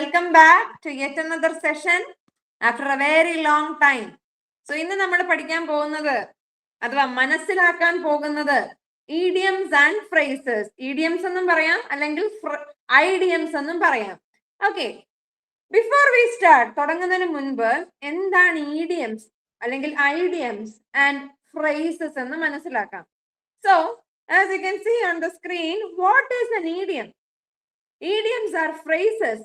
welcome back to yet another session after a very long time. So ഇന്ന് നമ്മൾ പഠിക്കാൻ പോകുന്നത് അഥവാ മനസ്സിലാക്കാൻ പോകുന്നത് idioms and phrases. Idioms എന്നും പറയാം അല്ലെങ്കിൽ idioms എന്നും പറയാം. Okay. Before we start, തുടങ്ങുന്നതിന് മുൻപ് എന്താണ് idioms അല്ലെങ്കിൽ idioms and phrases എന്ന് മനസ്സിലാക്കാം. So, as you can see on the screen, what is an idiom? Idioms are phrases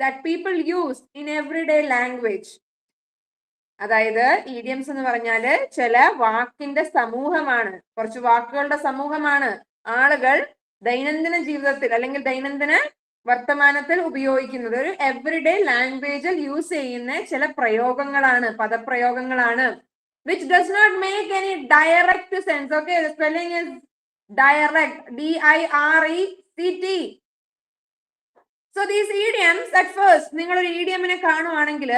that people use in everyday language. അതായത് idioms എന്ന് പറഞ്ഞാല് ചില വാക്കിന്റെ സമൂഹമാണ്, കുറച്ച് വാക്കുകളുടെ സമൂഹമാണ് ആളുകൾ ദൈനംദിന ജീവിതത്തിൽ അല്ലെങ്കിൽ ദൈനംദിന വർത്തമാനത്തിൽ ഉപയോഗിക്കുന്നത്. ഒരു എവറിഡേ ലാംഗ്വേജിൽ യൂസ് ചെയ്യുന്ന ചില പ്രയോഗങ്ങളാണ്, പദപ്രയോഗങ്ങളാണ്. Which does not make any direct sense. Okay, the spelling is direct, D-I-R-E-C-T. So these idioms at first, നിങ്ങൾ ഒരു ഇഡിയമിനെ കാണുവാണെങ്കിൽ,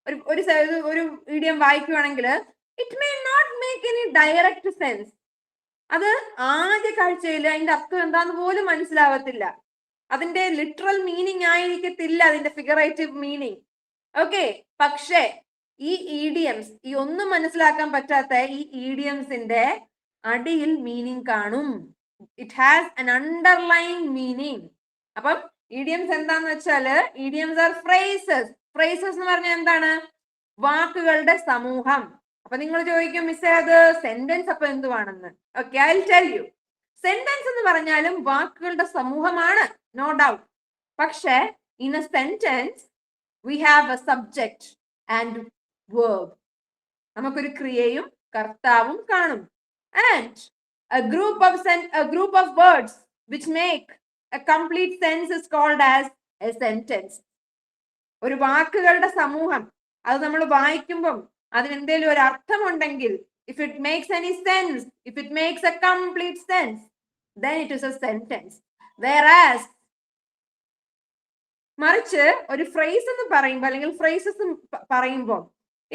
ഒരു idiom വായിക്കുവാണെങ്കിൽ, it may not make any direct sense. അത് ആദ്യ കാഴ്ചയിൽ അതിന്റെ അർത്ഥം എന്താന്ന് പോലും മനസ്സിലാവത്തില്ല. അതിന്റെ ലിറ്ററൽ മീനിങ് ആയിരിക്കത്തില്ല അതിന്റെ ഫിഗറേറ്റീവ് മീനിങ്. ഓക്കെ, പക്ഷേ ഈ ഇഡിയംസ്, ഈ ഒന്നും മനസ്സിലാക്കാൻ പറ്റാത്ത ഈ ഇഡിയംസിന്റെ അടിയിൽ മീനിങ് കാണും. It has an underlying meaning. അപ്പം ഇഡിയംസ് എന്താന്ന് വെച്ചാല്, ഇഡിയംസ് ആർ phrases. phrases എന്ന് പറഞ്ഞാൽ എന്താണ്? വാക്കുകളുടെ സമൂഹം. അപ്പൊ നിങ്ങൾ ചോദിക്കും, മിസ്സേ അത് സെന്റൻസ് അപ്പൊ എന്തുവാണെന്ന്. Okay, I will tell you. Sentence എന്ന് പറഞ്ഞാലും വാക്കുകളുടെ സമൂഹമാണ്, നോ ഡൗട്ട്. പക്ഷേ in a sentence we have a subject and verb. നമുക്കൊരു ക്രിയയും കർത്താവും കാണും. And a group of words which make a complete sense is called as a sentence. ഒരു വാക്കുകളുടെ സമൂഹം, അത് നമ്മൾ വായിക്കുമ്പോൾ അതിന് എന്തെങ്കിലും ഒരു അർത്ഥമുണ്ടെങ്കിൽ, if it makes any sense, if it makes a complete sense, then it is a sentence. Whereas മറിച്ച് ഒരു phrase എന്ന് പറയുമ്പോൾ അല്ലെങ്കിൽ phrases പറയുമ്പോൾ,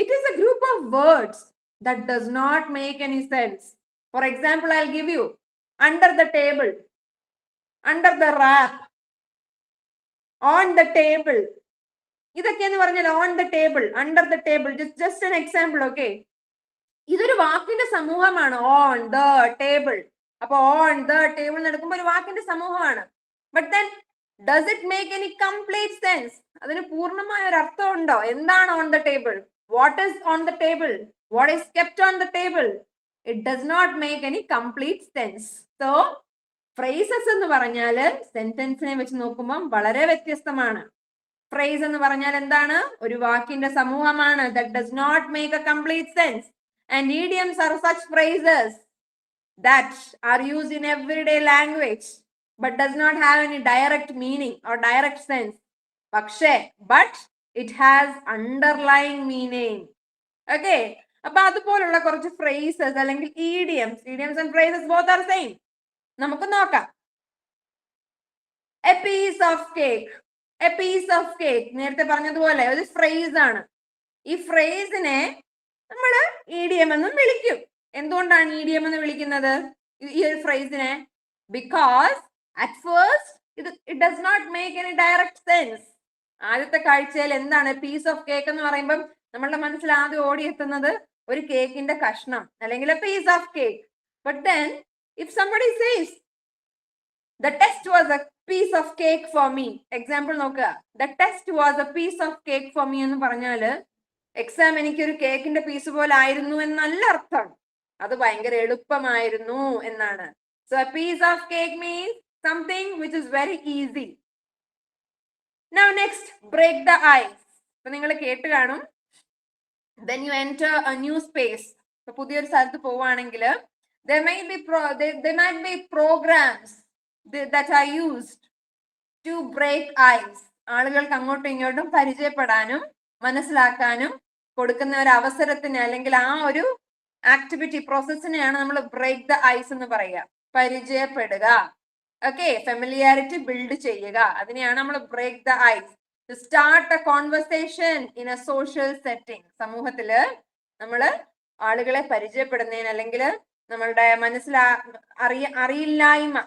it is a group of words that does not make any sense. For example, I'll give you under the table, under the wrap, on the table. ഇതൊക്കെയെന്ന് പറഞ്ഞാൽ on the table, under the table, just an example. Okay, ഇതൊരു വാക്കിന്റെ സമൂഹമാണ്, on the table. അപ്പൊ on the table നടക്കുമ്പോൾ ഒരു വാക്കിന്റെ സമൂഹമാണ്. But then does it make any complete sense? അതിന് പൂർണ്ണമായ ഒരു അർത്ഥം ഉണ്ടോ? എന്താണ് on the table? What is on the table? What is kept on the table? It does not make any complete sense. So phrases എന്ന് പറഞ്ഞാൽ സെന്റൻസിനെ വെച്ച് നോക്കുമ്പോൾ വളരെ വ്യത്യസ്തമാണ്. phrase എന്ന് പറഞ്ഞാൽ എന്താണ്? ഒരു വാക്കിന്റെ സമൂഹമാണ്, that does not make a complete sense. And idioms are such phrases that are used in everyday language but does not have any direct meaning or direct sense. പക്ഷേ but it has underlying meaning. Okay, അപ്പൊ അതുപോലുള്ള കുറച്ച് phrases അല്ലെങ്കിൽ idioms and phrases both are same. നമുക്ക് നോക്കാം. a piece of cake. a piece of cake നേരത്തെ പറഞ്ഞതുപോലെ ഒരു phrase ആണ്. ഈ phraseനെ നമ്മൾ idiom എന്നും വിളിക്കും. എന്തുകൊണ്ടാണ് idiom എന്ന് വിളിക്കുന്നത് ഈ ഒരു phrase-നെ? Because at first it does not make any direct sense. ആദ്യത്തെ കാഴ്ചയിൽ എന്താണ് പീസ് ഓഫ് കേക്ക് എന്ന് പറയുമ്പോൾ നമ്മളുടെ മനസ്സിൽ ആദ്യം ഓടിയെത്തുന്നത് ഒരു കേക്കിന്റെ കഷ്ണം അല്ലെങ്കിൽ a piece of cake. But then if somebody says the test was a piece of cake for me, example നോക്കുക, the test was a piece of cake for me എന്ന് പറഞ്ഞാല് എക്സാം എനിക്കൊരു കേക്കിന്റെ പീസ് പോലെ ആയിരുന്നു എന്നല്ല അർത്ഥം, അത് ഭയങ്കര എളുപ്പമായിരുന്നു എന്നാണ്. So a piece of cake means something which is very easy. Now next, break the ice. അപ്പൊ നിങ്ങൾ കേട്ട് കാണും, then you enter a new space. ഇപ്പൊ പുതിയൊരു സ്ഥലത്ത് പോവുകയാണെങ്കിൽ there might be programs that are used to break ice. ആളുകൾക്ക് അങ്ങോട്ടും ഇങ്ങോട്ടും പരിചയപ്പെടാനും മനസ്സിലാക്കാനും കൊടുക്കുന്ന ഒരു അവസരത്തിന് അല്ലെങ്കിൽ ആ ഒരു ആക്ടിവിറ്റി പ്രോസസ്സിനെയാണ് നമ്മൾ ബ്രേക്ക് ദ ഐസ് എന്ന് പറയുക. പരിചയപ്പെടുക. ഓക്കെ, ഫെമിലിയാരിറ്റി ബിൽഡ് ചെയ്യുക, അതിനെയാണ് നമ്മൾ break the ice. To start a conversation in a social setting. സമൂഹത്തില് നമ്മള് ആളുകളെ പരിചയപ്പെടുന്നതിന് അല്ലെങ്കിൽ നമ്മളുടെ അറിയില്ലായ്മ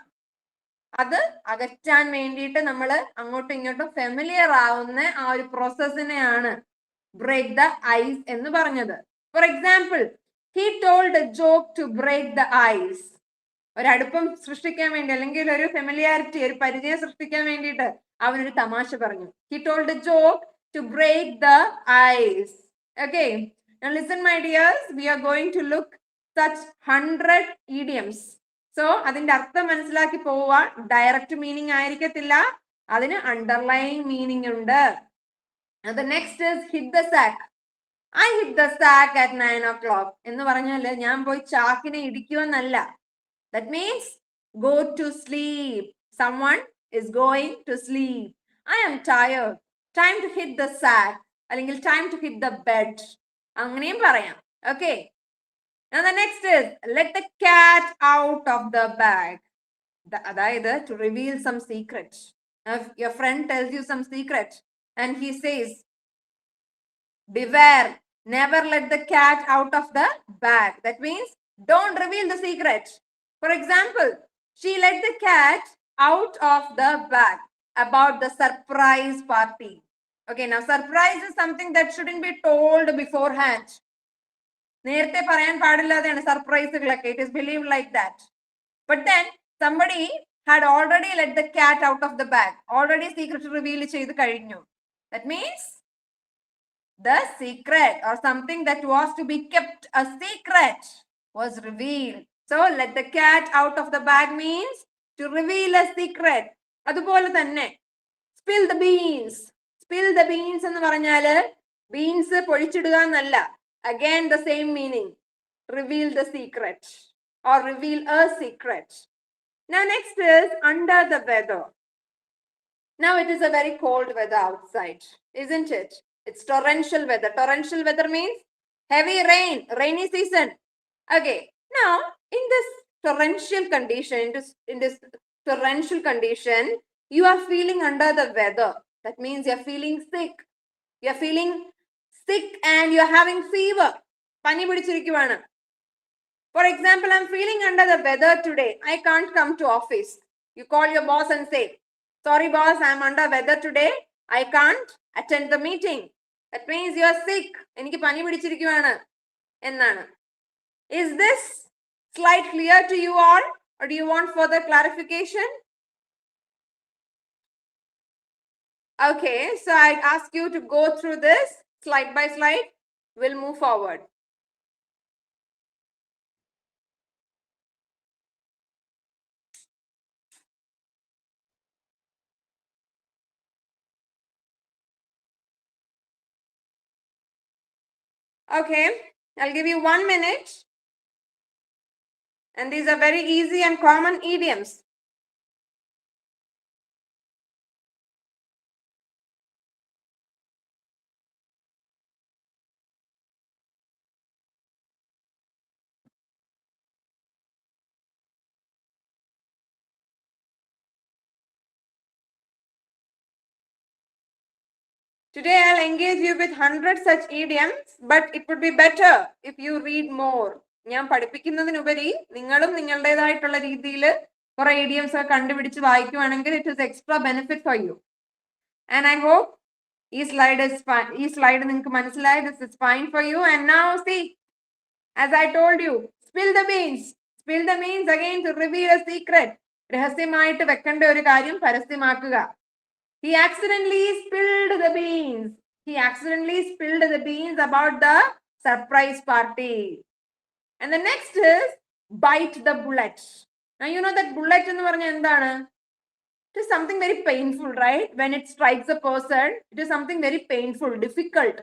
അത് അകറ്റാൻ വേണ്ടിയിട്ട് നമ്മൾ അങ്ങോട്ടും ഇങ്ങോട്ടും ഫെമിലിയർ ആവുന്ന ആ ഒരു പ്രോസസ്സിനെയാണ് ബ്രേക്ക് ദ ഐസ് എന്ന് പറഞ്ഞത്. For example, he told a joke to break the ice. ഒരടുപ്പം സൃഷ്ടിക്കാൻ വേണ്ടി, അല്ലെങ്കിൽ ഒരു ഫെമിലിയാരിറ്റി, ഒരു പരിചയം സൃഷ്ടിക്കാൻ വേണ്ടിയിട്ട് അവനൊരു തമാശ പറഞ്ഞു. He told a joke to break the ice. Okay, now listen my dears, we are going to look such 100 idioms. So അതിന്റെ അർത്ഥം മനസ്സിലാക്കി പോവുക. ഡയറക്റ്റ് മീനിങ് ആയിരിക്കത്തില്ല, അതിന് അണ്ടർലൈൻ മീനിങ് ഉണ്ട്. the next is hit the sack. I hit the sack at 9 o'clock എന്ന് പറഞ്ഞാല് ഞാൻ പോയി ചാക്കിനെ ഇടിക്കുമെന്നല്ല. That means go to sleep. Someone is going to sleep. I am tired. Time to hit the sack. അല്ലെങ്കിൽ time to hit the bed. അങ്ങനെയും പറയാം. Okay. Now the next is let the cat out of the bag. അതായത് to reveal some secret. If your friend tells you some secret and he says, beware, never let the cat out of the bag. That means don't reveal the secret. For example, she let the cat out of the bag about the surprise party. Okay, now surprise is something that shouldn't be told beforehand. നേരത്തെ പറയാൻ പാടില്ലാതെയാണ് സർപ്രൈസുകളൊക്കെ. It is believed like that. But then somebody had already let the cat out of the bag. Already secret reveal ചെയ്ത് കഴിഞ്ഞു. That means the secret or something that was to be kept a secret was revealed. So let the cat out of the bag means to reveal a secret. അതുപോലെ തന്നെ spill the beans. Spill the beans എന്ന് പറഞ്ഞാല് beans പൊഴിച്ചിടുക എന്നല്ല. Again the same meaning. Reveal the secret or reveal a secret. Now next is under the weather. Now it is a very cold weather outside, isn't it? It's torrential weather. Torrential weather means heavy rain, rainy season. Okay. Now, in this torrential condition, you are feeling under the weather. That means you're feeling sick. You're feeling sick and you're having fever. Pani pidichirikkuvaanu. For example, I'm feeling under the weather today. I can't come to office. You call your boss and say, sorry boss, I'm under weather today. I can't attend the meeting. That means you are sick. എനിക്ക് പനി പിടിച്ചിരിക്കുകയാണ് എന്നാണ്. Is this slide clear to you all, or do you want further clarification? Okay, so I ask you to go through this slide by slide. We'll move forward. Okay, I'll give you 1 minute. And these are very easy and common idioms. Today I'll engage you with 100 such idioms, but it would be better if you read more. ഞാൻ പഠിപ്പിക്കുന്നതിനുപരി നിങ്ങളും നിങ്ങളുടേതായിട്ടുള്ള രീതിയിൽ കുറെ idioms ഒക്കെ കണ്ടുപിടിച്ച് വായിക്കുവാണെങ്കിൽ it is extra benefit for you. And I hope ഈ slide നിങ്ങൾക്ക് മനസ്സിലായി. This is fine for you. And now see, as I told you, spill the beans. Spill the beans again to reveal a secret. രഹസ്യമായിട്ട് വെക്കേണ്ട ഒരു കാര്യം പരസ്യമാക്കുക. He accidentally spilled the beans. He accidentally spilled the beans about the surprise party. And the next is bite the bullet. Now you know that bullet ennu parnja endana? It is something very painful, right? When it strikes a person, it is something very painful, difficult.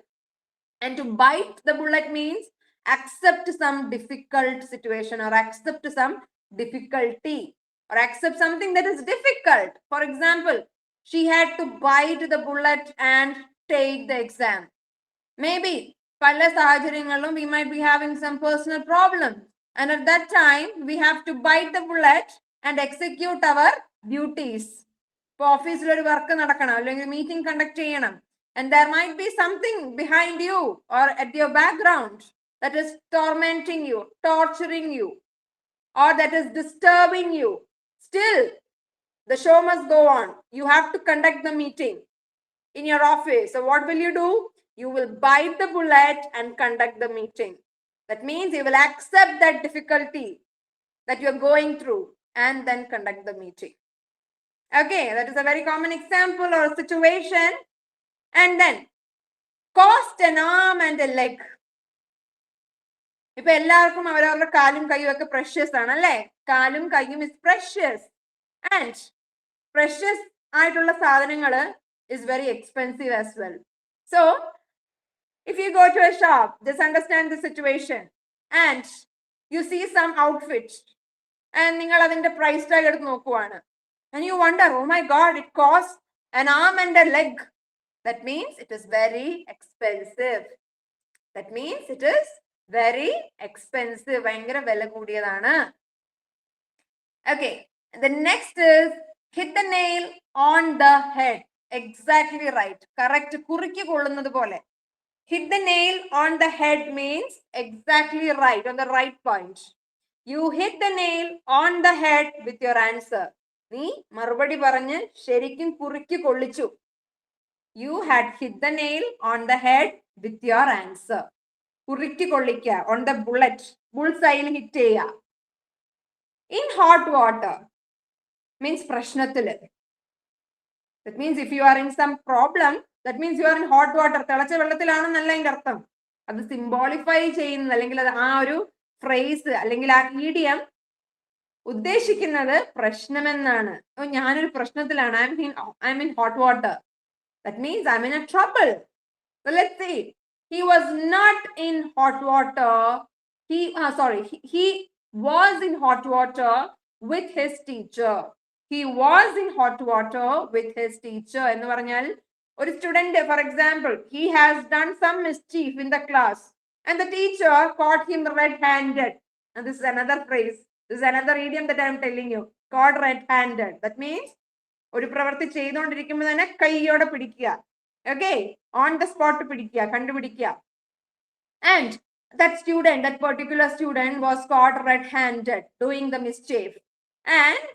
And to bite the bullet means accept some difficult situation or accept some difficulty or accept something that is difficult. For example, she had to bite the bullet and take the exam. Maybe പല സാഹചര്യങ്ങളിലും we might be having some personal problems, and at that time we have to bite the bullet and execute our duties. ഇപ്പോൾ ഓഫീസിൽ ഒരു work നടക്കണം, അല്ലെങ്കിൽ meeting conduct ചെയ്യണം, and there might be something behind you or at your background that is tormenting you, torturing you, or that is disturbing you. Still, The show must go on. You have to conduct the meeting in your office. So what will you do? You will bite the bullet and conduct the meeting. That means you will accept that difficulty that you're going through and then conduct the meeting. Okay, that is a very common example or situation. And then cost an arm and a leg. ഇപ്പൊ എല്ലാവർക്കും അവരവരുടെ കാലും കൈയും ഒക്കെ precious ആണ് അല്ലെ? കാലും കൈയും ഇസ് പ്രഷ്യസ് ആൻഡ് പ്രഷ്യസ് ആയിട്ടുള്ള സാധനങ്ങള് is very expensive as well. So if you go to a shop, just understand the situation and you see some outfit and നിങ്ങൾ അതിന്റെ price tag എടുത്ത് നോക്കുവാണ് and you wonder, oh my god, it costs an arm and a leg. That means it is very expensive. That means it is very expensive. ഭയങ്കര വില കൂടിയതാണ്. Okay, the next is hit the nail on the head. Exactly right. Correct. കുറുക്കി കൊള്ളുന്നത് പോലെ. Hit the nail on the head means exactly right, on the right point. You hit the nail on the head with your answer. നീ മറുപടി പറഞ്ഞ് ശരിക്കും കുറുക്കി കൊള്ളിച്ചു. You had hit the nail on the head with your answer. കുറുക്കി കൊള്ളിക്കുക, on the bullet, bullseye hit ചെയ്യുക. In hot water means പ്രശ്നത്തില്. That means if you are in some problem, that means you are in hot water. തിളച്ച വെള്ളത്തിലാണെന്നല്ല അതിന്റെ അർത്ഥം. അത് സിംബോളിഫൈ ചെയ്യുന്നത് അല്ലെങ്കിൽ അത് ആ ഒരു ഫ്രേസ് അല്ലെങ്കിൽ ആ ഇഡിയം ഉദ്ദേശിക്കുന്നത് പ്രശ്നമെന്നാണ്. ഞാനൊരു പ്രശ്നത്തിലാണ്. I am in hot water. That means I am in a trouble. So let's see. He was not in hot water. He was in hot water with his teacher. He was in hot water with his teacher. എന്ന് പറഞ്ഞാൽ ഒരു student, for example, he has done some mischief in the class and the teacher caught him red-handed. And this is another phrase. This is another idiom that I am telling you. Caught red-handed. That means ഒരു പ്രവൃത്തി ചെയ്തുകൊണ്ടിരിക്കുമ്പോൾ തന്നെ കൈയോടെ പിടിക്കുക. Okay, on the spot പിടിക്കുക, കണ്ടുപിടിക്കുക. And that student, that particular student was caught red-handed doing the mischief. And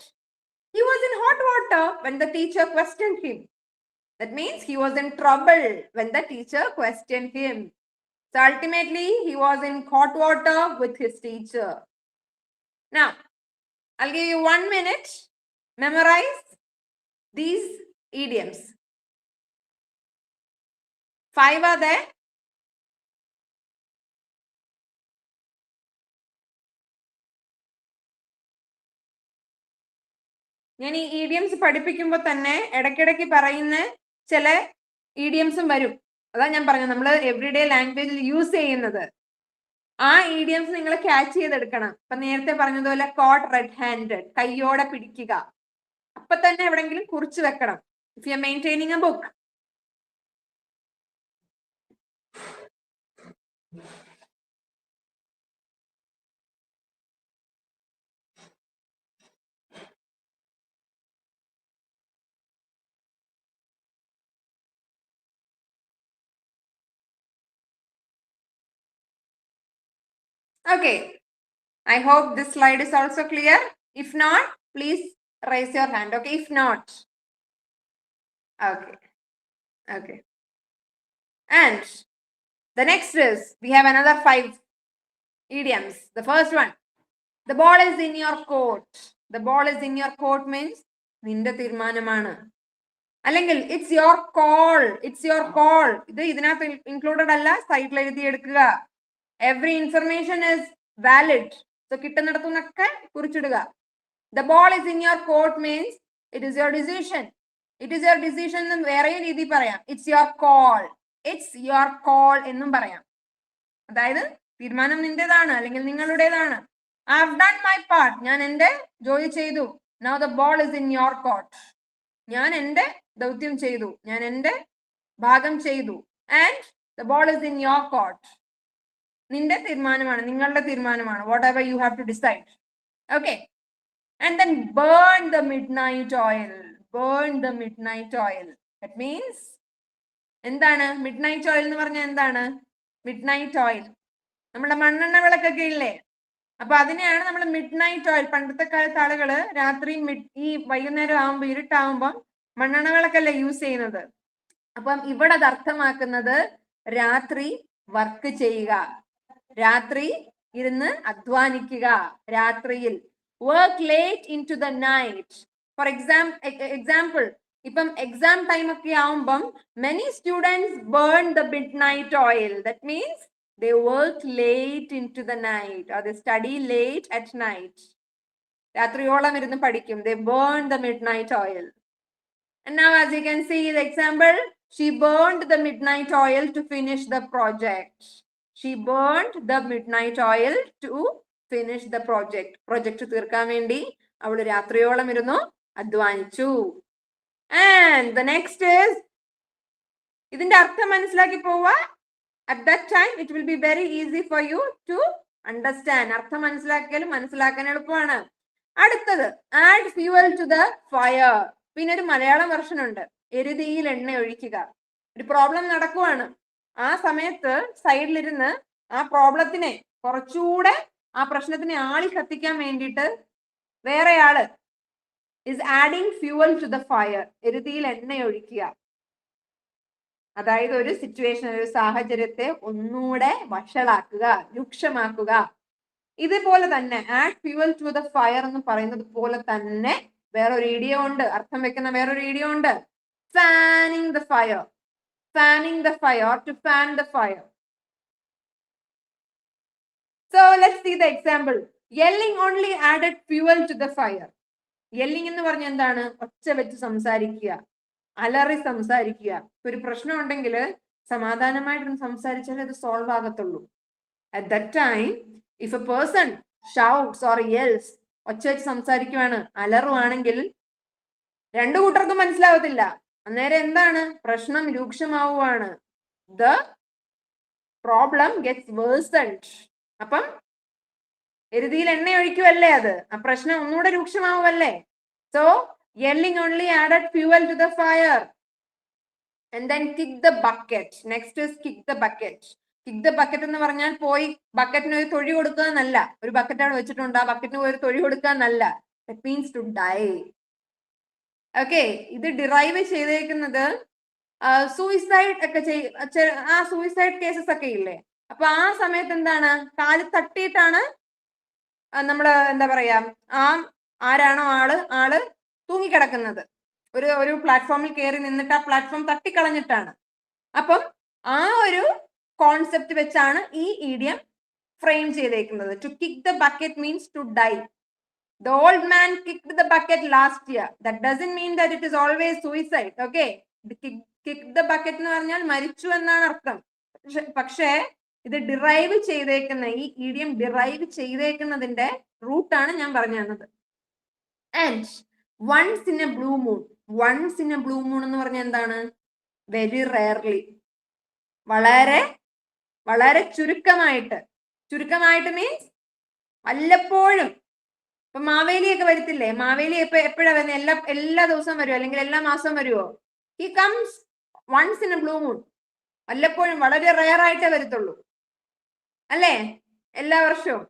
he was in hot water when the teacher questioned him. That means he was in trouble when the teacher questioned him. So ultimately, he was in hot water with his teacher. Now, I'll give you 1 minute. Memorize these idioms. 5 are there. ഞാൻ ഈ idioms പഠിപ്പിക്കുമ്പോൾ തന്നെ ഇടയ്ക്കിടയ്ക്ക് പറയുന്ന ചില ഇഡിയംസും വരും. അതാ ഞാൻ പറഞ്ഞത്, നമ്മൾ എവറിഡേ ലാംഗ്വേജിൽ യൂസ് ചെയ്യുന്നത്. ആ ഇഡിയംസ് നിങ്ങൾ ക്യാച്ച് ചെയ്തെടുക്കണം. ഇപ്പൊ നേരത്തെ പറഞ്ഞതുപോലെ കോട്ട് റെഡ് ഹാൻഡഡ്, കയ്യോടെ പിടിക്കുക. അപ്പൊ തന്നെ എവിടെങ്കിലും കുറിച്ച് വെക്കണം. If you are maintaining A book. Okay, I hope this slide is also clear. If not, please raise your hand. Okay, if not. Okay. And the next is, we have another 5 idioms. The first one, the ball is in your court. The ball is in your court means നിന്റെ തീരുമാനമാണ്. അല്ലെങ്കിൽ it's your call. It's your call. ഇത് ഇതിനകത്ത് included അല്ല, സൈഡിൽ എഴുതി എടുക്കുക. Every information is valid. So കിട്ടുന്നിടത്തുനിന്നൊക്കെ കുറിച്ചിടുക. The ball is in your court means it is your decision. It is your decision എന്ന് വേറെ രീതി പറയാം. It's your call. It's your call എന്നും പറയാം. അതായത് തീരുമാനം നിന്റേതാണ് അല്ലെങ്കിൽ നിങ്ങളുടേതാണ്. I have done my part. ഞാൻ എന്റെ ജോലി ചെയ്തു. Now the ball is in your court. ഞാൻ എന്റെ ദൗത്യം ചെയ്തു. ഞാൻ എന്റെ ഭാഗം ചെയ്തു. And the ball is in your court. നിന്റെ തീരുമാനമാണ്, നിങ്ങളുടെ തീരുമാനമാണ്. Whatever you have to decide. Okay. And then burn the midnight oil. Burn the midnight oil. That means എന്താണ് മിഡ്നൈറ്റ് ഓയിൽ എന്ന് പറഞ്ഞാൽ എന്താണ്? മിഡ്നൈറ്റ് ഓയിൽ നമ്മുടെ മണ്ണെണ്ണ വിളക്കൊക്കെ ഇല്ലേ, അപ്പൊ അതിനെയാണ് നമ്മൾ മിഡ് നൈറ്റ് ഓയിൽ. പണ്ടത്തെ കാലത്ത് ആളുകള് രാത്രി ഈ വൈകുന്നേരം ആകുമ്പോ ഇരുട്ടാവുമ്പം മണ്ണെണ്ണകളൊക്കെ അല്ലേ യൂസ് ചെയ്യുന്നത്. അപ്പം ഇവിടെ അത് അർത്ഥമാക്കുന്നത് രാത്രി വർക്ക് ചെയ്യുക, രാത്രി ഇരുന്ന് അധ്വാനിക്കുക, രാത്രിയിൽ work late into the night. For example ഇപ്പം എക്സാം ടൈം ഒക്കെ ആവുമ്പം many students burn the midnight oil. That means they work late into the night or they study late at night. രാത്രിയോളം ഇരുന്ന് പഠിക്കും. They burn the midnight oil. And now as you can see the example, she burned the midnight oil to finish the project. She burned the midnight oil to finish the project. Project തീർക്കാൻ വേണ്ടി അവൾ രാത്രിയോളം ഇരുന്നു അധ്വാനിച്ചു. And the next is, ഇതിന്റെ അർത്ഥം മനസ്സിലാക്കി പോവാ. At that time, it will be very easy for you to understand. അർത്ഥം മനസ്സിലാക്കാൻ എളുപ്പമാണ്. അടുത്തത് add fuel to the fire. പിന്നെ ഒരു മലയാളം വെർഷൻ ഉണ്ട്, എരുതിയിൽ എണ്ണ ഒഴിക്കുക. ഒരു പ്രോബ്ലം നടക്കുവാണ്, ആ സമയത്ത് സൈഡിലിരുന്ന് ആ പ്രോബ്ലത്തിനെ കുറച്ചുകൂടെ ആ പ്രശ്നത്തിനെ ആളി കത്തിക്കാൻ വേണ്ടിയിട്ട് വേറെ ആള് is adding fuel to the fire. എരുതിയിൽ എണ്ണ ഒഴിക്കുക. അതായത് ഒരു സിറ്റുവേഷൻ, ഒരു സാഹചര്യത്തെ ഒന്നുകൂടെ വഷളാക്കുക, രൂക്ഷമാക്കുക. ഇതുപോലെ തന്നെ add fuel to the fire എന്ന് പറയുന്നത് പോലെ തന്നെ വേറൊരു ഇഡിയം ഉണ്ട്, അർത്ഥം വെക്കുന്ന വേറൊരു ഇഡിയം ഉണ്ട്, fanning the fire. Fanning the fire, to fan the fire. So let's see the example. Yelling only added fuel to the fire. Yelling എന്ന് പറഞ്ഞ എന്താണ്? ഒച്ച വെച്ച് സംസാരിക്കുക, അലറി സംസാരിക്കുക. ഒരു പ്രശ്നം ഉണ്ടെങ്കിൽ സമാധാനമായിട്ട് സംസാരിച്ചാലേ അത് solve ആകത്തുള്ളൂ. At that time, if a person shouts or yells, ഒച്ച വെച്ച് സംസാരിക്കുവാണ്, അലറുവാണെങ്കിൽ രണ്ടു കൂട്ടർക്കും മനസ്സിലാവത്തില്ല. അന്നേരം എന്താണ്? പ്രശ്നം രൂക്ഷമാവുകയാണ്. The problem gets worsened. അപ്പം എരുതിയിൽ എണ്ണ ഒഴിക്കുവല്ലേ അത്, ആ പ്രശ്നം ഒന്നുകൂടെ രൂക്ഷമാവുമല്ലേ. So yelling only added fuel to the fire. And then kick the bucket. Next is kick the bucket. Kick the bucket എന്ന് പറഞ്ഞാൽ പോയി ബക്കറ്റിന് ഒരു തൊഴി കൊടുക്കുക എന്നല്ല. ഒരു ബക്കറ്റ് അവിടെ വെച്ചിട്ടുണ്ട്, ആ ബക്കറ്റിന് ഒരു തൊഴി കൊടുക്കുക എന്നല്ല. That means to die. Okay, ഇത് ഡിറൈവ് ചെയ്തേക്കുന്നത് സൂയിസൈഡ് ഒക്കെ ആ സൂയിസൈഡ് കേസസ് ഒക്കെ ഇല്ലേ. അപ്പൊ ആ സമയത്ത് എന്താണ്, കാല് തട്ടിയിട്ടാണ് നമ്മള് എന്താ പറയാ, ആരാണോ ആള് തൂങ്ങിക്കിടക്കുന്നത്. ഒരു പ്ലാറ്റ്ഫോമിൽ കയറി നിന്നിട്ട് ആ പ്ലാറ്റ്ഫോം തട്ടിക്കളഞ്ഞിട്ടാണ്. അപ്പം ആ ഒരു കോൺസെപ്റ്റ് വെച്ചാണ് ഈ ഇഡിയം ഫ്രെയിം ചെയ്തേക്കുന്നത്. To kick the bucket means to die. The old man kicked the bucket last year. That doesn't mean that it is always suicide. Okay, kick the bucket എന്ന് പറഞ്ഞാൽ മരിച്ചു എന്നാണ് അർത്ഥം. പക്ഷേ ഇത് ഡിറൈവ് ചെയ്തേക്കുന്ന, ഈ ഇഡിയം ഡിറൈവ് ചെയ്തേക്കുന്നതിന്റെ റൂട്ടാണ് ഞാൻ പറഞ്ഞു തന്നത്. And once in a blue moon. Once in a blue moon എന്ന് പറഞ്ഞാൽ എന്താണ്? വെരി റെയർലി, വളരെ വളരെ ചുരുക്കമായിട്ട്. ചുരുക്കമായിട്ട് മീൻസ് വല്ലപ്പോഴും. ഇപ്പൊ മാവേലിയൊക്കെ വരത്തില്ലേ, മാവേലി എപ്പോഴാ വരുന്നത്? എല്ലാ ദിവസവും വരുമോ, അല്ലെങ്കിൽ എല്ലാ മാസവും വരുമോ? He comes once in a blue moon. വല്ലപ്പോഴും, വളരെ റെയർ ആയിട്ടേ വരത്തുള്ളൂ അല്ലേ? എല്ലാ വർഷവും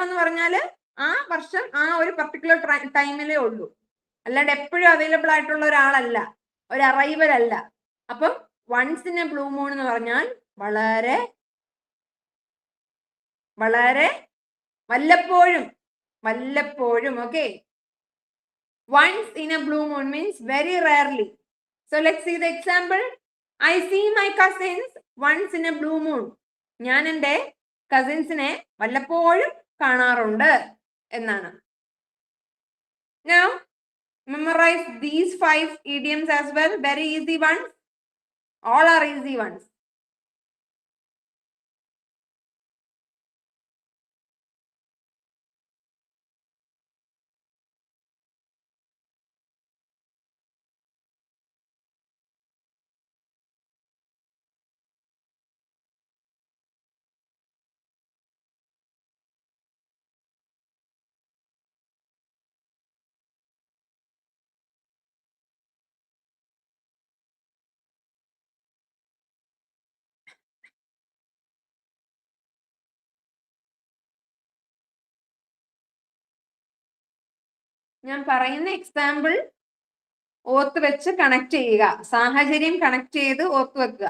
എന്ന് പറഞ്ഞാല് ആ വർഷം ആ ഒരു പർട്ടിക്കുലർ ടൈമിലേ ഉള്ളൂ. അല്ലാണ്ട് എപ്പോഴും അവൈലബിൾ ആയിട്ടുള്ള ഒരാളല്ല, ഒരു അറൈവൽ അല്ല. അപ്പം once in a blue moon എന്ന് പറഞ്ഞാൽ വളരെ വളരെ വല്ലപ്പോഴും. Okay, once in a blue moon means very rarely. So let's see the example. I see my cousins once in a blue moon. ഞാൻ എൻ്റെ കസിൻസിനെ വല്ലപ്പോഴും കാണാറുണ്ട് എന്നാണ്. Now memorize these 5 idioms as well. Very easy ones. All are easy ones. ഞാൻ പറയുന്ന example ഓർത്ത് വെച്ച് connect ചെയ്യുക, സാഹചര്യം കണക്ട് ചെയ്ത് ഓർത്ത് വെക്കുക.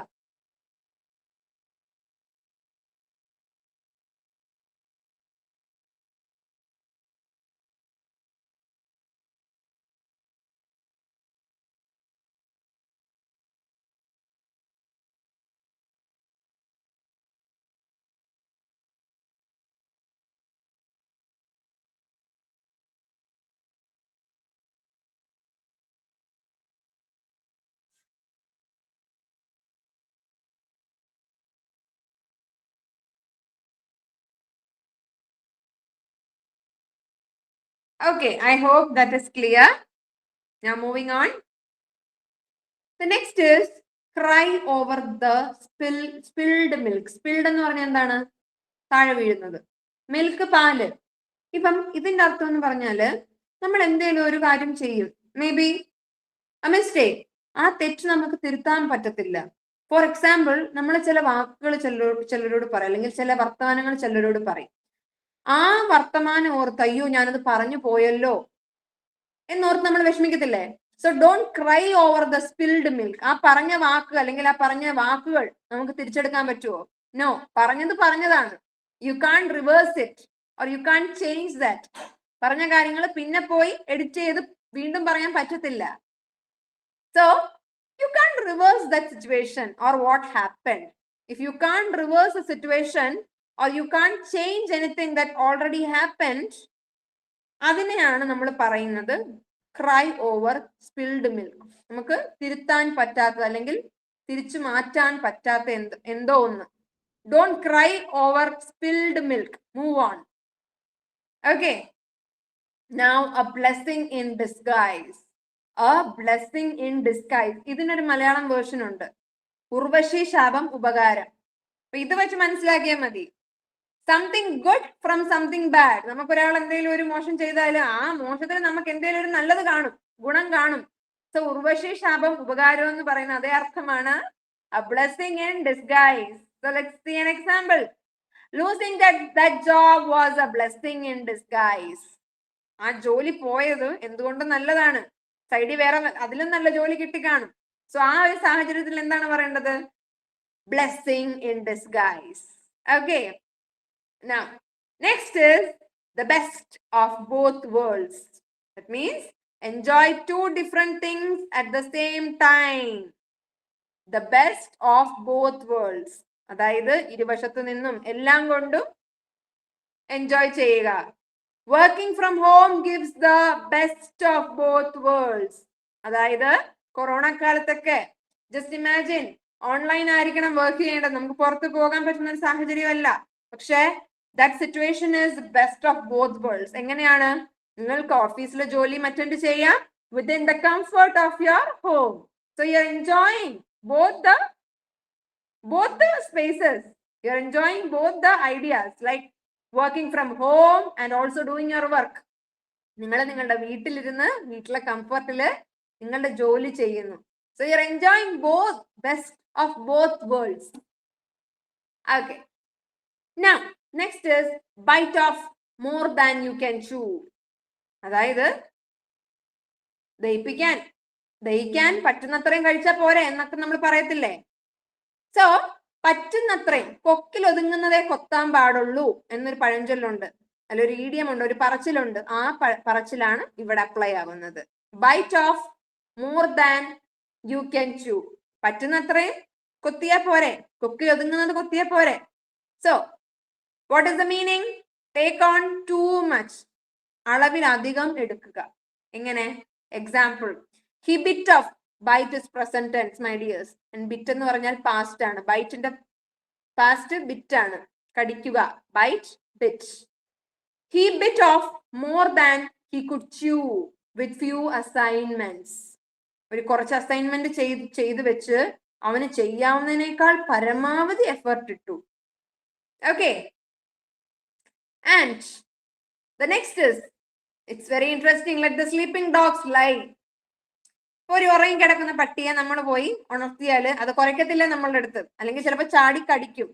Okay, I hope that is clear. Now moving on. The next is cry over the spilled milk. Spilled എന്ന് പറഞ്ഞാൽ എന്താണ്? താഴെ വീഴുന്നത്. മിൽക്ക്, പാല്. ഇപ്പം ഇതിന്റെ അർത്ഥം എന്ന് പറഞ്ഞാല് നമ്മൾ എന്തെങ്കിലും ഒരു കാര്യം ചെയ്യും, മേ ബി a mistake, ആ തെറ്റ് നമുക്ക് തിരുത്താൻ പറ്റത്തില്ല. ഫോർ എക്സാമ്പിൾ, നമ്മൾ ചില വാക്കുകൾ ചിലരോട് പറയും, അല്ലെങ്കിൽ ചില വർത്തമാനങ്ങൾ ചിലരോട് പറയും. ആ വർത്തമാനം ഓർത്ത് അയ്യോ ഞാനത് പറഞ്ഞു പോയല്ലോ എന്നോർത്ത് നമ്മൾ വിഷമിക്കത്തില്ലേ? So don't cry over the spilled milk. ആ പറഞ്ഞ വാക്ക് അല്ലെങ്കിൽ ആ പറഞ്ഞ വാക്കുകൾ നമുക്ക് തിരിച്ചെടുക്കാൻ പറ്റുമോ? നോ. പറഞ്ഞത് പറഞ്ഞതാണ്. You can reverse it or you can change that. പറഞ്ഞ കാര്യങ്ങൾ പിന്നെ പോയി എഡിറ്റ് ചെയ്ത് വീണ്ടും പറയാൻ പറ്റത്തില്ല. So you can't reverse that situation or what happened. If you can't reverse a situation or you can't change anything that already happened, അതിനെയാണ് നമ്മൾ പറയുന്നത് cry over spilled milk. നമുക്ക് തിരുത്താൻ പറ്റാത്ത അല്ലെങ്കിൽ തിരിച്ചു മാറ്റാൻ പറ്റാത്ത എന്തോ ഒന്ന്. Don't cry over spilled milk. Move on. Okay. Now a blessing in disguise. A blessing in disguise. ഇതിനൊരു മലയാളം വേർഷൻ ഉണ്ട്. ഉർവശി ശാപം ഉപകാരം. അപ്പൊ ഇത് വെച്ച് മനസ്സിലാക്കിയാൽ മതി. Something good from something bad. നമുക്ക് ഒരാൾ എന്തെങ്കിലും ഒരു മോശം ചെയ്താൽ ആ മോശത്തിന് നമുക്ക് എന്തെങ്കിലും ഒരു നല്ലത് കാണും, ഗുണം കാണും. സോ ഉർവശി ശാപം ഉപകാരം എന്ന് പറയുന്ന അതേ അർത്ഥമാണ് a blessing in disguise. So let's see an example. Losing that job was a blessing in disguise. ആ ജോലി പോയത് എന്തുകൊണ്ട് നല്ലതാണ്, സൈഡിൽ വേറെ അതിലും നല്ല ജോലി കിട്ടിക്കാണും. സോ ആ ഒരു സാഹചര്യത്തിൽ എന്താണ് പറയേണ്ടത്? Blessing in disguise. Okay. Now next is the best of both worlds. That means enjoy two different things at the same time. The best of both worlds, അതായത് ഇരുവശത്തു നിന്നും എല്ലാം കൊണ്ടും എൻജോയ് ചെയ്യുക. Working from home gives the best of both worlds. അതായത് corona കാലത്തൊക്കെ just imagine, online ആയിരിക്കണം work ചെയ്യേണ്ടത്, നമുക്ക് പുറത്ത് പോകാൻ പറ്റുന്ന ഒരു സാഹചര്യമല്ല. പക്ഷേ that situation is best of both worlds. എങ്ങനെയാണ്? നിങ്ങൾക്ക് ഓഫീസിലെ ജോലി അറ്റൻഡ് ചെയ്യാം within the comfort of your home. So you are enjoying both the spaces. You are enjoying both the ideas, like working from home and also doing your work. നിങ്ങൾ നിങ്ങളുടെ വീട്ടിലിരുന്ന് വീട്ടിലെ കംഫർട്ടില് നിങ്ങളുടെ ജോലി ചെയ്യുന്നു. So you are enjoying both, best of both worlds. Okay. Now next is bite off more than you can chew. അതായത് ദഹിക്കാൻ പറ്റുന്നത്രയും കഴിച്ചാൽ പോരെ എന്നൊക്കെ നമ്മൾ പറയത്തില്ലേ? സോ പറ്റുന്നത്രയും, കൊക്കിൽ ഒതുങ്ങുന്നതേ കൊത്താൻ പാടുള്ളൂ എന്നൊരു പഴഞ്ചൊല്ലുണ്ട്, അല്ലൊരു ഈഡിയം ഉണ്ട്, ഒരു പറച്ചിലുണ്ട്. ആ പറച്ചിലാണ് ഇവിടെ അപ്ലൈ ആവുന്നത്. Bite off more than you can chew. പറ്റുന്നത്രയും കൊത്തിയാ പോരെ, കൊക്കിൽ ഒതുങ്ങുന്നത് കൊത്തിയാ പോരെ. So what is the meaning? Take on too much. അളവിലധികം എടുക്കുക. എങ്ങനെ? Example, he bit off. Bite is present tense, my dears. And bit എന്ന് പറഞ്ഞാൽ past ആണ്. ബൈറ്റിന്റെ പാസ്റ്റ് ബിറ്റ് ആണ്, കടിക്കുക. Bite, bit. He bit off more than he could chew with few assignments. ഒരു കുറച്ച് അസൈൻമെന്റ് ചെയ്ത് വെച്ച് അവന് ചെയ്യാവുന്നതിനേക്കാൾ പരമാവധി എഫർട്ട് ഇട്ടു. Okay. And the next is, it's very interesting. Let the sleeping dogs lie. ഒരു ഉറങ്ങി കിടക്കുന്ന പട്ടിയെ നമ്മൾ പോയി ഉണർത്തിയാല് അത് കുറയ്ക്കത്തില്ല നമ്മളുടെ അടുത്ത്, അല്ലെങ്കിൽ ചിലപ്പോൾ ചാടി കടിക്കും.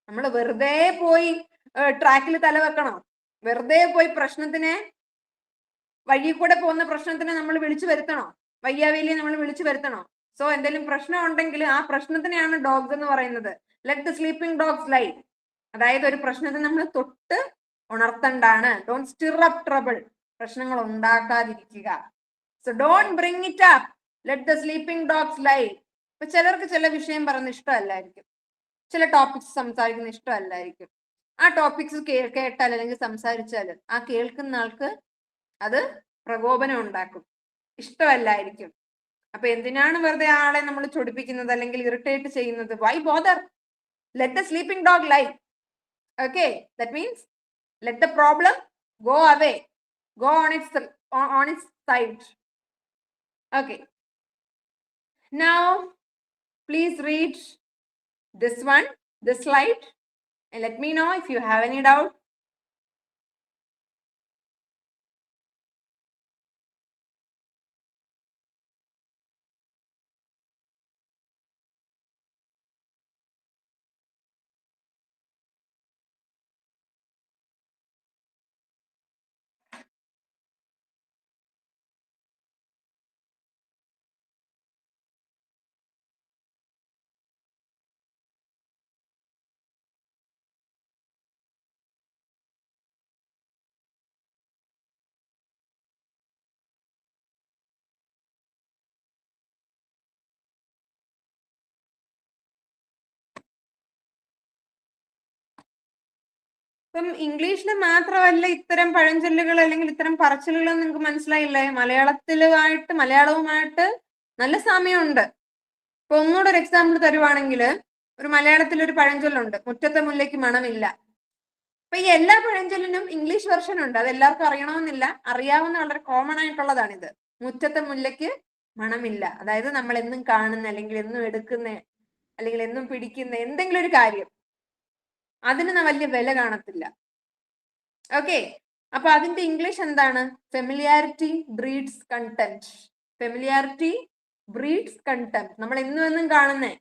നമ്മൾ വെറുതെ പോയി ട്രാക്കിൽ തല വെക്കണോ? വെറുതെ പോയി പ്രശ്നത്തിനെ വഴി കൂടെ പോകുന്ന പ്രശ്നത്തിനെ നമ്മൾ വിളിച്ചു വരുത്തണോ? വയ്യാവേലിയെ നമ്മൾ വിളിച്ചു വരുത്തണോ? സോ എന്തെങ്കിലും പ്രശ്നം ഉണ്ടെങ്കിൽ ആ പ്രശ്നത്തിനെയാണ് ഡോഗ്സ് എന്ന് പറയുന്നത്. Let the sleeping dogs lie. അതായത് ഒരു പ്രശ്നത്തെ നമ്മൾ തൊട്ട് ഉണർത്തണ്ടാണ്. Don't stir up trouble. പ്രശ്നങ്ങൾ ഉണ്ടാക്കാതിരിക്കുക. So don't bring it up. Let the sleeping dogs lie. ഇപ്പൊ ചിലർക്ക് ചില വിഷയം പറയുന്ന ഇഷ്ടമല്ലായിരിക്കും, ചില ടോപ്പിക്സ് സംസാരിക്കുന്ന ഇഷ്ടമല്ലായിരിക്കും. ആ ടോപ്പിക്സ് കേട്ടാൽ അല്ലെങ്കിൽ സംസാരിച്ചാൽ ആ കേൾക്കുന്ന ആൾക്ക് അത് പ്രകോപനം ഉണ്ടാക്കും, ഇഷ്ടമല്ലായിരിക്കും. അപ്പൊ എന്തിനാണ് വെറുതെ ആളെ നമ്മൾ ചൊടിപ്പിക്കുന്നത് അല്ലെങ്കിൽ ഇറിറ്റേറ്റ് ചെയ്യുന്നത്? Why bother? Let the sleeping dog lie. Okay, that means let the problem go away, go on its side. Okay, now please read this slide, and let me know if you have any doubt. ഇപ്പം ഇംഗ്ലീഷിൽ മാത്രമല്ല ഇത്തരം പഴഞ്ചൊല്ലുകൾ അല്ലെങ്കിൽ ഇത്തരം പറച്ചിലുകൾ നിങ്ങൾക്ക് മനസ്സിലായില്ലേ? മലയാളവുമായിട്ട് നല്ല സാമ്യമുണ്ട്. ഇപ്പൊ ഒന്നുകൂടെ ഒരു എക്സാമ്പിൾ തരുവാണെങ്കിൽ, ഒരു മലയാളത്തിൽ ഒരു പഴഞ്ചൊല്ലുണ്ട്, മുറ്റത്തെ മുല്ലയ്ക്ക് മണമില്ല. അപ്പൊ ഈ എല്ലാ പഴഞ്ചൊല്ലിനും ഇംഗ്ലീഷ് വെർഷൻ ഉണ്ട്. അത് എല്ലാവർക്കും അറിയണമെന്നില്ല, അറിയാവുന്ന വളരെ കോമൺ ആയിട്ടുള്ളതാണിത്. മുറ്റത്തെ മുല്ലയ്ക്ക് മണമില്ല. അതായത് നമ്മൾ എന്നും കാണുന്ന അല്ലെങ്കിൽ എന്നും എടുക്കുന്ന അല്ലെങ്കിൽ എന്നും പിടിക്കുന്ന എന്തെങ്കിലും ഒരു കാര്യം, അതിന് വലിയ വില കാണത്തില്ല. ഓക്കെ, അപ്പൊ അതിന്റെ ഇംഗ്ലീഷ് എന്താണ്? Familiarity breeds contempt. Familiarity breeds contempt. നമ്മൾ എന്നും കാണുന്നേ.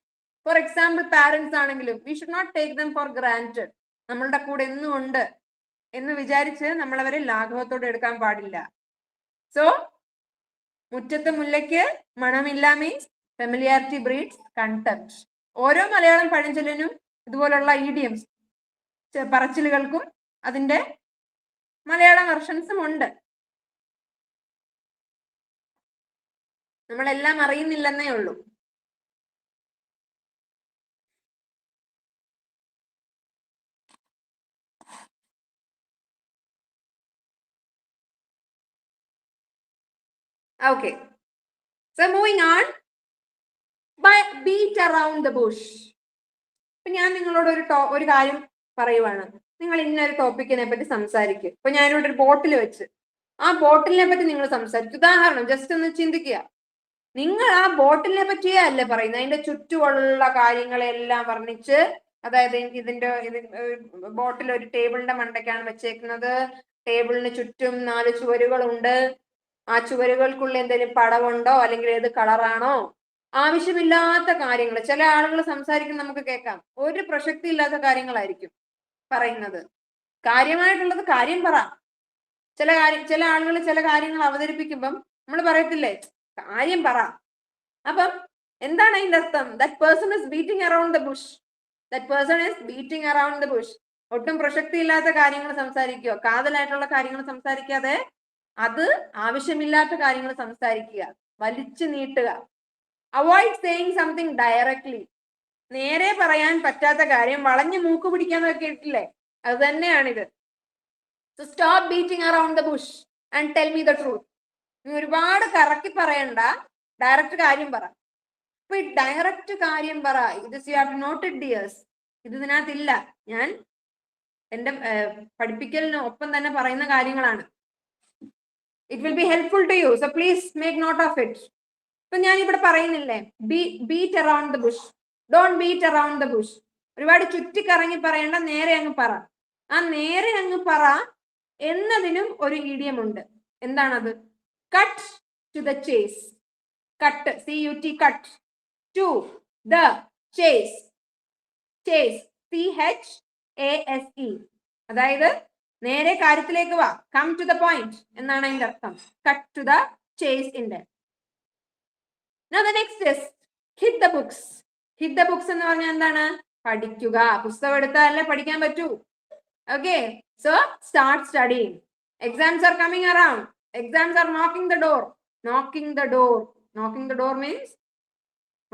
ഫോർ എക്സാമ്പിൾ പാരന്റ്സ് ആണെങ്കിലും we should not take them for granted. നമ്മളുടെ കൂടെ എന്നും ഉണ്ട് എന്ന് വിചാരിച്ച് നമ്മൾ അവരെ ലാഘവത്തോടെ എടുക്കാൻ പാടില്ല. സോ മുറ്റത്തെ മുല്ലയ്ക്ക് മണമില്ല മീൻസ് ഫെമിലിയാരിറ്റി ബ്രീഡ്സ് കണ്ടംപ്റ്റ്. ഓരോ മലയാളം പഴഞ്ചൊല്ലിനും ഇതുപോലുള്ള ഇഡിയംസ്, പറച്ചിലുകൾക്കും അതിന്റെ മലയാളം വെർഷൻസും ഉണ്ട്. നമ്മളെല്ലാം അറിയുന്നില്ലെന്നേ ഉള്ളൂ. Okay, so moving on, beat around the bush. ഇപ്പൊ ഞാൻ നിങ്ങളോട് ഒരു കാര്യം പറയുവാണ്, നിങ്ങൾ ഇന്നൊരു ടോപ്പിക്കിനെ പറ്റി സംസാരിക്കുക. ഇപ്പൊ ഞാനിവിടെ ഒരു ബോട്ടിൽ വെച്ച് ആ ബോട്ടിലിനെ പറ്റി നിങ്ങൾ സംസാരിക്കും. ഉദാഹരണം ജസ്റ്റ് ഒന്ന് ചിന്തിക്കുക. നിങ്ങൾ ആ ബോട്ടിലിനെ പറ്റിയേ അല്ലേ പറയുന്നത്, അതിന്റെ ചുറ്റുമുള്ള കാര്യങ്ങളെല്ലാം വർണ്ണിച്ച്, അതായത് ഇതിന്റെ ബോട്ടിൽ ഒരു ടേബിളിന്റെ മണ്ടയ്ക്കാണ് വെച്ചേക്കുന്നത്, ടേബിളിന് ചുറ്റും 4 ചുവരുകളുണ്ട്, ആ ചുവരുകൾക്കുള്ളിൽ എന്തെങ്കിലും പടവുണ്ടോ അല്ലെങ്കിൽ ഏത് കളറാണോ, ആവശ്യമില്ലാത്ത കാര്യങ്ങൾ ചില ആളുകൾ സംസാരിക്കും, നമുക്ക് കേൾക്കാം. ഒരു പ്രസക്തി ഇല്ലാത്ത കാര്യങ്ങളായിരിക്കും പറയുന്നത്. കാര്യമായിട്ടുള്ളത് കാര്യം പറ. ചില ആളുകൾ ചില കാര്യങ്ങൾ അവതരിപ്പിക്കുമ്പം നമ്മൾ പറയത്തില്ലേ, കാര്യം പറ. അപ്പം എന്താണ് അതിന്റെ അർത്ഥം? That person is beating around the Bush. That person is beating around the Bush. ഒട്ടും പ്രസക്തി ഇല്ലാത്ത കാര്യങ്ങൾ സംസാരിക്കുക, കാതലായിട്ടുള്ള കാര്യങ്ങൾ സംസാരിക്കാതെ അത് ആവശ്യമില്ലാത്ത കാര്യങ്ങൾ സംസാരിക്കുക, വലിച്ചു നീട്ടുക. Avoid saying something directly. നേരെ പറയാൻ പറ്റാത്ത കാര്യം വളഞ്ഞു മൂക്ക് പിടിക്കാന്നൊക്കെ കേട്ടില്ലേ, അത് തന്നെയാണിത്. So stop beating around the Bush and tell me the truth. നീ ഒരുപാട് കറക്കി പറയണ്ട, ഡയറക്റ്റ് കാര്യം പറ. അപ്പൊ ഈ ഡയറക്റ്റ് കാര്യം പറ, ഇത് യു ഹാവ് നോട്ടഡ് ഡിയേഴ്സ്, ഇത് ഇതിനകത്തില്ല. ഞാൻ എന്റെ പഠിപ്പിക്കലിന് ഒപ്പം തന്നെ പറയുന്ന കാര്യങ്ങളാണ്. It will be helpful to you, so please make note of it. ഇപ്പൊ ഞാൻ ഇവിടെ പറയുന്നില്ലേ, beat around the bush, don't beat around the bush. ഒരുപാട് ചുറ്റിക്കറങ്ങി പറയണ്ട, നേരെ അങ്ങ് പറ. ആ നേരെ അങ്ങ് പറ എന്നതിനും ഒരു ഇഡിയം ഉണ്ട്. എന്താണത്? Cut to the chase. Cut, CUT, cut. To the chase, chase, CHASE. അതായത് നേരെ കാര്യത്തിലേക്ക് വാ, കം ടു ദ പോയിന്റ് എന്നാണ് അതിന്റെ അർത്ഥം. Cut to the chase in the. Now the next is hit the books. Hit the books എന്ന് പറഞ്ഞാൽ എന്താണ്? പഠിക്കുക. പുസ്തകം എടുത്താലേ പഠിക്കാൻ പറ്റൂ. Okay, so start studying. Exams are coming around. Exams are knocking the door. Knocking the door. Knocking the door means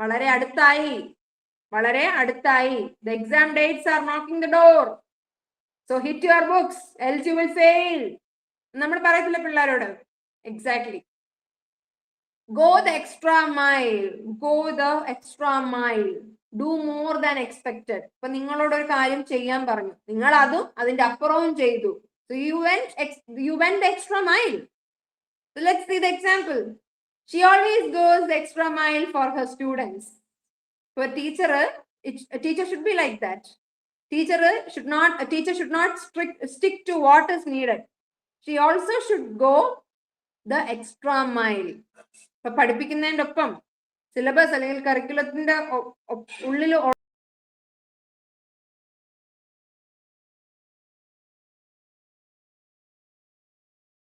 വളരെ അടുത്തായി, വളരെ അടുത്തായി. The exam dates are knocking the door. So hit your books, else you will fail. നമ്മൾ പറയത്തില്ല പിള്ളേരോട്? Exactly. Go the extra mile. Go the extra mile. Do more than expected. ഇപ്പൊ നിങ്ങളോട് ഒരു കാര്യം ചെയ്യാൻ പറഞ്ഞു, നിങ്ങൾ അതും അതിന്റെ അപ്പുറവും ചെയ്തു. So you went the extra mile. So let's see the example. She always goes the extra mile for her students. So a teacher should be like that. A teacher should not stick to what is needed. She also should go the extra mile. ഇപ്പൊ പഠിപ്പിക്കുന്നതിന്റെ ഒപ്പം syllabus അല്ലെങ്കിൽ കറിക്കുലത്തിന്റെ ഉള്ളിൽ